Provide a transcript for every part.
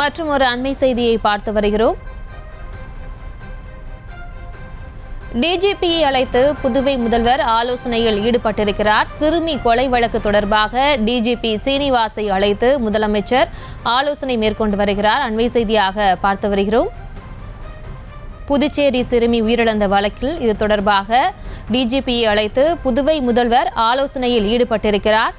மற்றும் ஒரு அண்மை செய்தியை பார்த்து வருகிறோம். டிஜிபியை அழைத்து புதுவை முதல்வர் ஆலோசனையில் ஈடுபட்டிருக்கிறார். சிறுமி கொலை வழக்கு தொடர்பாக டிஜிபி சீனிவாசை அழைத்து முதலமைச்சர் ஆலோசனை மேற்கொண்டு வருகிறார். அண்மை செய்தியாக பார்த்து வருகிறோம். புதுச்சேரி சிறுமி உயிரிழந்த வழக்கில் இது தொடர்பாக டிஜிபியை அழைத்து புதுவை முதல்வர் ஆலோசனையில் ஈடுபட்டிருக்கிறார்.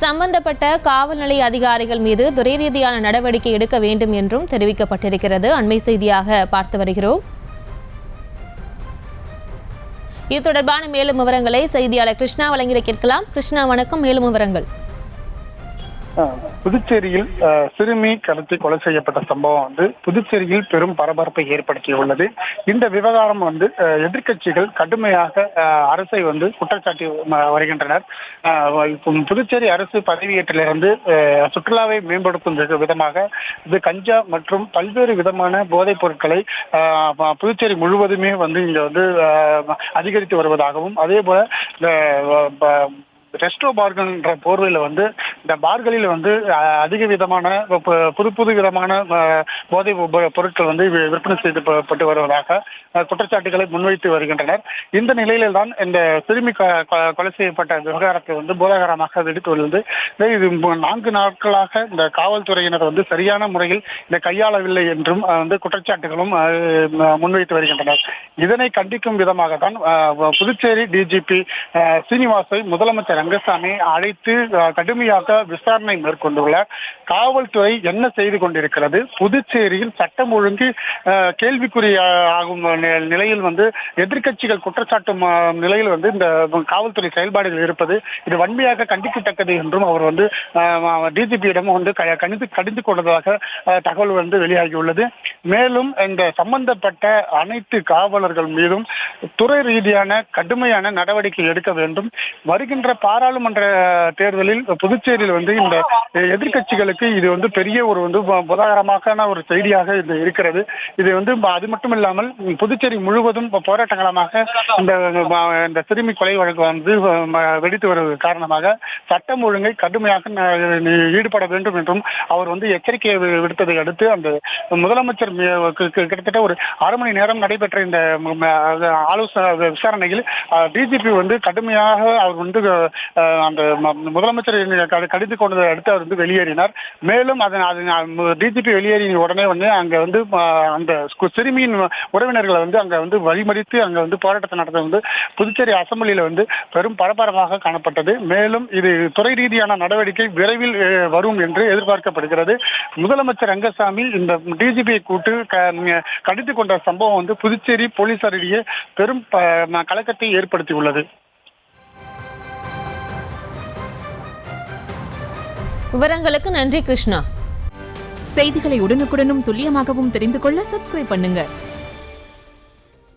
சம்பந்தப்பட்ட காவல் நிலைய அதிகாரிகள் மீது துறை ரீதியான நடவடிக்கை எடுக்க வேண்டும் என்றும் தெரிவிக்கப்பட்டிருக்கிறது. அண்மை செய்தியாக பார்த்து வருகிறோம். இது தொடர்பான மேலும் விவரங்களை செய்தியாளர் கிருஷ்ணா வழங்கிட கேட்கலாம். கிருஷ்ணா, வணக்கம். மேலும் விவரங்கள். புதுச்சேரியில் சிறுமி கடத்தி கொலை செய்யப்பட்ட சம்பவம் புதுச்சேரியில் பெரும் பரபரப்பை ஏற்படுத்தியுள்ளது. இந்த விவகாரம் எதிர்க்கட்சிகள் கடுமையாக அரசை குற்றச்சாட்டி வருகின்றனர். புதுச்சேரி அரசு பதவியேற்றிலிருந்து சுற்றுலாவை மேம்படுத்தும் விதமாக இது கஞ்சா மற்றும் பல்வேறு விதமான போதைப் பொருட்களை புதுச்சேரி முழுவதுமே இங்க அதிகரித்து வருவதாகவும், அதே போல ரெஸ்டோ பார்கள் என்ற போர்வையில் இந்த பார்களில் அதிக விதமான புது விதமான போதை பொருட்கள் விற்பனை செய்யப்பட்டு வருவதாக குற்றச்சாட்டுகளை முன்வைத்து வருகின்றனர். இந்த நிலையில்தான் இந்த சிறுமி கொலை செய்யப்பட்ட விவகாரத்தை போதாகரமாக வெடித்து வருகிறது. இது 4 நாட்களாக இந்த காவல்துறையினர் சரியான முறையில் இந்த கையாளவில்லை என்றும் குற்றச்சாட்டுகளும் முன்வைத்து வருகின்றனர். இதனை கண்டிக்கும் விதமாகத்தான் புதுச்சேரி டிஜிபி சீனிவாசை முதலமைச்சர் ரங்கசாமி அழைத்து கடுமையாக விசாரணை மேற்கொண்டுள்ளார். காவல்துறை என்ன செய்து கொண்டிருக்கிறது, புதுச்சேரியில் சட்டம் ஒழுங்கு கேள்விக்குரிய ஆகும் நிலையில் எதிர்க்கட்சிகள் குற்றச்சாட்டும் நிலையில் இந்த காவல்துறை செயல்பாடுகள் இருப்பது இது வன்மையாக கண்டிக்கத்தக்கது என்றும் அவர் டிஜிபியிடம் கடிந்து கொண்டதாக தகவல் வெளியாகியுள்ளது. மேலும் இந்த சம்பந்தப்பட்ட அனைத்து காவலர்கள் மீதும் துறை ரீதியான கடுமையான நடவடிக்கை எடுக்க வேண்டும். வருகின்ற பாராளுமன்ற தேர்தலில் புதுச்சேரியில் இந்த எதிர்க்கட்சிகளுக்கு இது பெரிய ஒரு புதாகரமான ஒரு செய்தியாக இது இருக்கிறது. இது அது மட்டும் இல்லாமல் புதுச்சேரி முழுவதும் போராட்ட காலமாக இந்த சிறுமி கொலை வழக்கு வெடித்து வருவது காரணமாக சட்டம் ஒழுங்கை கடுமையாக ஈடுபட வேண்டும் என்றும் அவர் எச்சரிக்கையை விடுத்ததை அடுத்து அந்த முதலமைச்சர் கிட்டத்தட்ட ஒரு 1/2 மணி நேரம் நடைபெற்ற இந்த ஆலோசனை விசாரணையில் டிஜிபி கடுமையாக அவர் அந்த முதலமைச்சர் கடிந்து கொண்டதை அடுத்து அவர் வெளியேறினார். மேலும் டிஜிபி வெளியேறிய உடனே அங்க அந்த சிறுமியின் உறவினர்களை அங்க வழிமறித்து அங்க போராட்டத்தை நடத்த புதுச்சேரி அசம்பிளியில பெரும் பரபரப்பாக காணப்பட்டது. மேலும் இது துறை ரீதியான நடவடிக்கை விரைவில் வரும் என்று எதிர்பார்க்கப்படுகிறது. முதலமைச்சர் ரங்கசாமி இந்த டிஜிபியை கூட்டு கடிந்து கொண்ட சம்பவம் புதுச்சேரி போலீசாரிடையே பெரும் கலக்கத்தை ஏற்படுத்தியுள்ளது. விவரங்களுக்கு நன்றி கிருஷ்ணா. செய்திகளை உடனுக்குடனும் துல்லியமாகவும் தெரிந்து கொள்ள சப்ஸ்கிரைப் பண்ணுங்க.